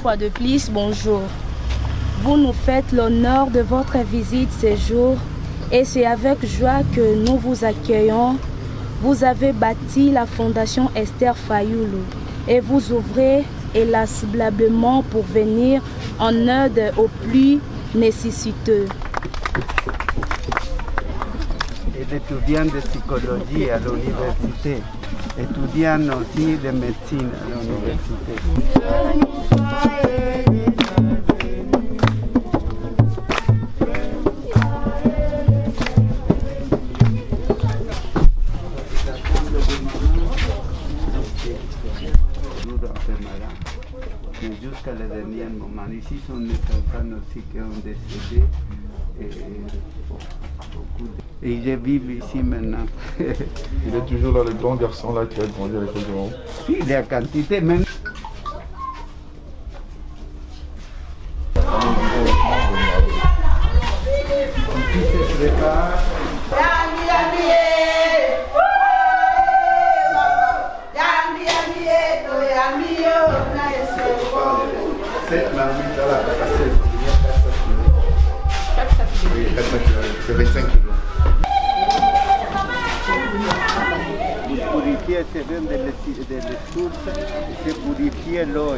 fois de plus, bonjour. Vous nous faites l'honneur de votre visite ce jour et c'est avec joie que nous vous accueillons. Vous avez bâti la fondation Esther Fayoulou et vous ouvrez inlassablement pour venir en aide aux plus nécessiteux. Il est étudiant de psychologie à l'université, étudiant aussi de médecine à l'université. Mais jusqu'à le dernier moment, ici sont des enfants aussi qui ont décédé. Et je vis ici maintenant. Il est toujours là, le grand garçon là qui a grandi à l'école de Rome. Oui, il y a quantité même. Ici se prépare. Cette marmite là, c'est 25 kilos. Purifier, c'est bien delle source, c'est purifier l'eau.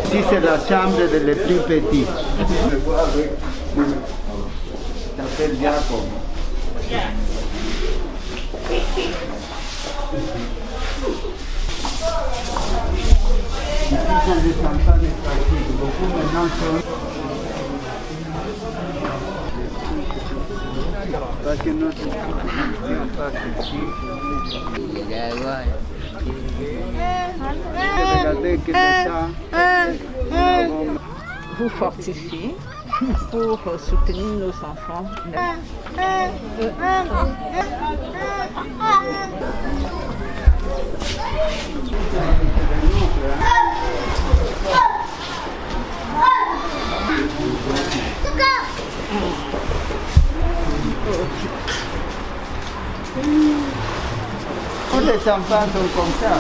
Ici c'est la chambre des plus petits. S'appelle Jacob. Ici sont des enfants pratiques. Beaucoup maintenant sont... Parce que notre institution passe ici. Regardez que vous fortifiez pour soutenir nos enfants. Tous les enfants sont comme ça.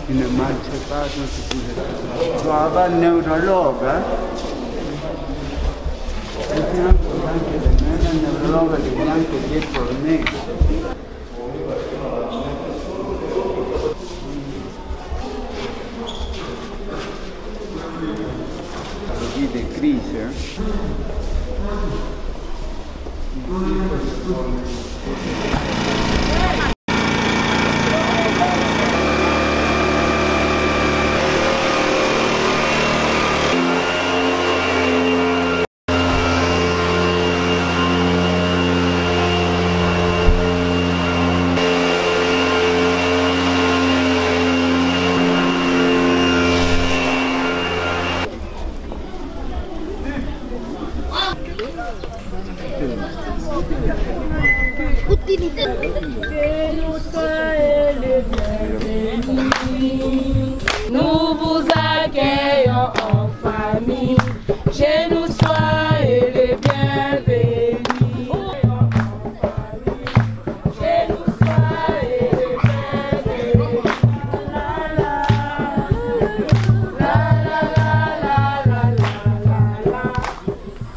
Il ne marche pas, il doit avoir un neurologue. Un neurologue qui est formé. Des crises. Utilité. famille, chez nous soyez les bienvenus.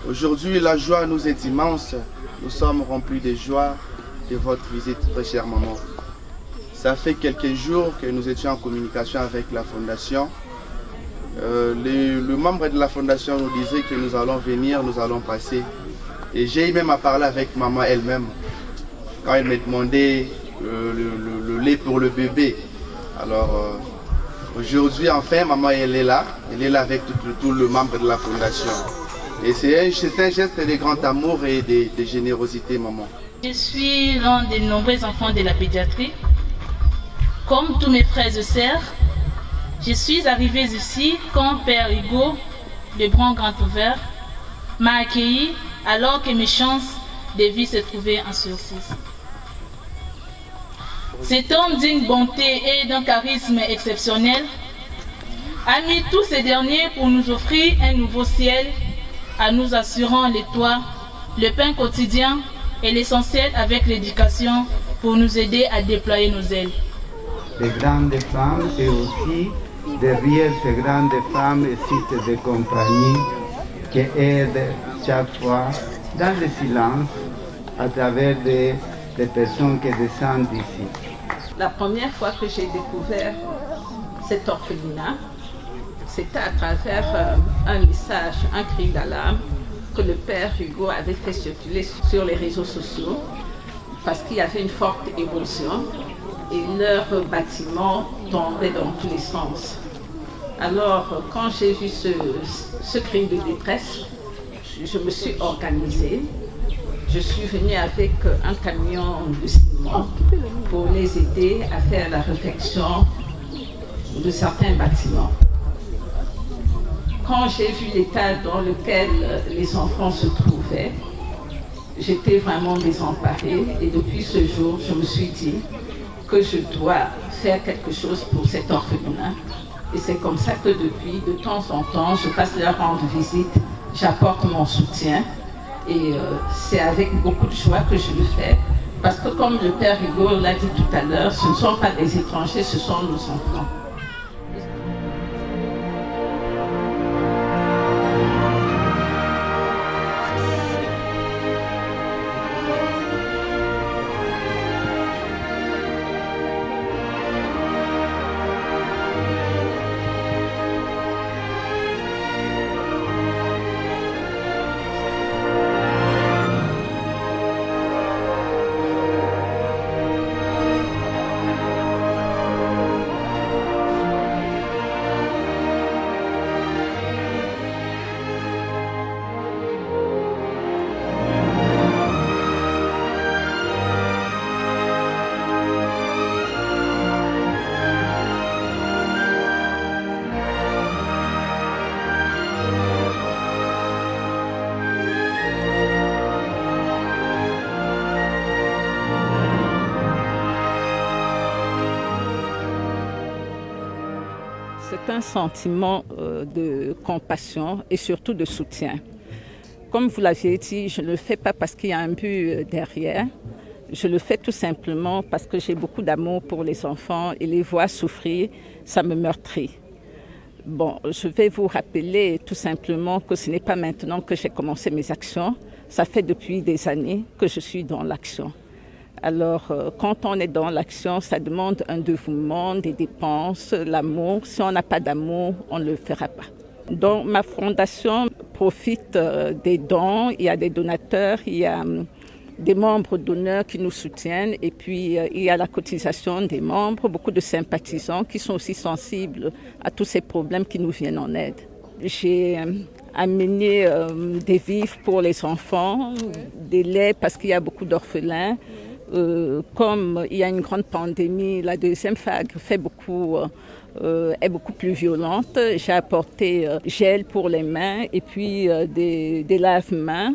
Aujourd'hui, la joie nous est immense. Nous sommes remplis de joie de votre visite, très chère maman. Ça fait quelques jours que nous étions en communication avec la Fondation. Le membre de la Fondation nous disait que nous allons venir, nous allons passer. Et j'ai même à parler avec maman elle-même quand elle me demandait le lait pour le bébé. Alors aujourd'hui, enfin, maman elle est là avec tout le membre de la Fondation. Et c'est un geste de grand amour et de générosité, maman. Je suis l'un des nombreux enfants de la pédiatrie. Comme tous mes frères et sœurs, je suis arrivée ici quand Père Hugo, le bras grand ouvert, m'a accueilli alors que mes chances de vie se trouvaient en sursis. Cet homme d'une bonté et d'un charisme exceptionnel a mis tous ces derniers pour nous offrir un nouveau ciel, en nous assurant les toits, le pain quotidien et l'essentiel avec l'éducation pour nous aider à déployer nos ailes. De grandes femmes et aussi derrière ces grandes femmes existent des compagnies qui aident chaque fois dans le silence à travers des personnes qui descendent d'ici. La première fois que j'ai découvert cet orphelinat, c'était à travers un message, un cri d'alarme que le père Hugo avait fait circuler sur les réseaux sociaux parce qu'il y avait une forte évolution et leur bâtiment tombait dans tous les sens. Alors, quand j'ai vu ce cri de détresse, je me suis organisée. Je suis venue avec un camion de ciment pour les aider à faire la réfection de certains bâtiments. Quand j'ai vu l'état dans lequel les enfants se trouvaient, j'étais vraiment désemparée et depuis ce jour, je me suis dit que je dois faire quelque chose pour cet orphelinat. Et c'est comme ça que depuis, de temps en temps, je passe leur rendre visite, j'apporte mon soutien et c'est avec beaucoup de joie que je le fais. Parce que comme le père Hugo l'a dit tout à l'heure, ce ne sont pas des étrangers, ce sont nos enfants. C'est un sentiment de compassion et surtout de soutien. Comme vous l'aviez dit, je ne le fais pas parce qu'il y a un but derrière. Je le fais tout simplement parce que j'ai beaucoup d'amour pour les enfants et les voir souffrir, ça me meurtrit. Bon, je vais vous rappeler tout simplement que ce n'est pas maintenant que j'ai commencé mes actions. Ça fait depuis des années que je suis dans l'action. Alors, quand on est dans l'action, ça demande un dévouement, des dépenses, l'amour. Si on n'a pas d'amour, on ne le fera pas. Donc, ma fondation profite des dons. Il y a des donateurs, il y a des membres d'honneur qui nous soutiennent. Et puis, il y a la cotisation des membres, beaucoup de sympathisants qui sont aussi sensibles à tous ces problèmes qui nous viennent en aide. J'ai amené des vivres pour les enfants, des laits parce qu'il y a beaucoup d'orphelins. Comme il y a une grande pandémie, la deuxième vague est beaucoup plus violente. J'ai apporté gel pour les mains et puis des lave-mains.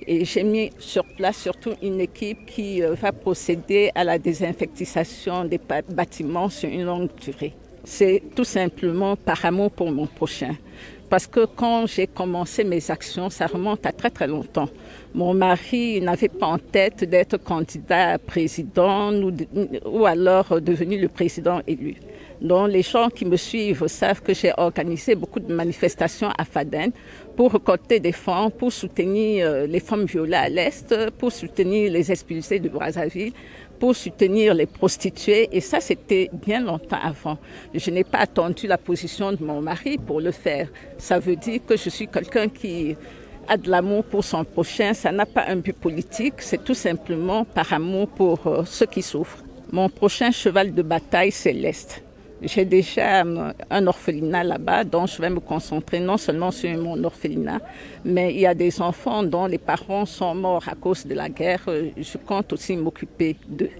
Et j'ai mis sur place surtout une équipe qui va procéder à la désinfectation des bâtiments sur une longue durée. C'est tout simplement par amour pour mon prochain. Parce que quand j'ai commencé mes actions, ça remonte à très très longtemps. Mon mari n'avait pas en tête d'être candidat à président ou alors devenu le président élu. Donc les gens qui me suivent savent que j'ai organisé beaucoup de manifestations à Fadène pour récolter des fonds, pour soutenir les femmes violées à l'Est, pour soutenir les expulsés de Brazzaville, pour soutenir les prostituées. Et ça, c'était bien longtemps avant. Je n'ai pas attendu la position de mon mari pour le faire. Ça veut dire que je suis quelqu'un qui a de l'amour pour son prochain. Ça n'a pas un but politique, c'est tout simplement par amour pour ceux qui souffrent. Mon prochain cheval de bataille, c'est l'Est. J'ai déjà un orphelinat là-bas, dont je vais me concentrer non seulement sur mon orphelinat, mais il y a des enfants dont les parents sont morts à cause de la guerre. Je compte aussi m'occuper d'eux.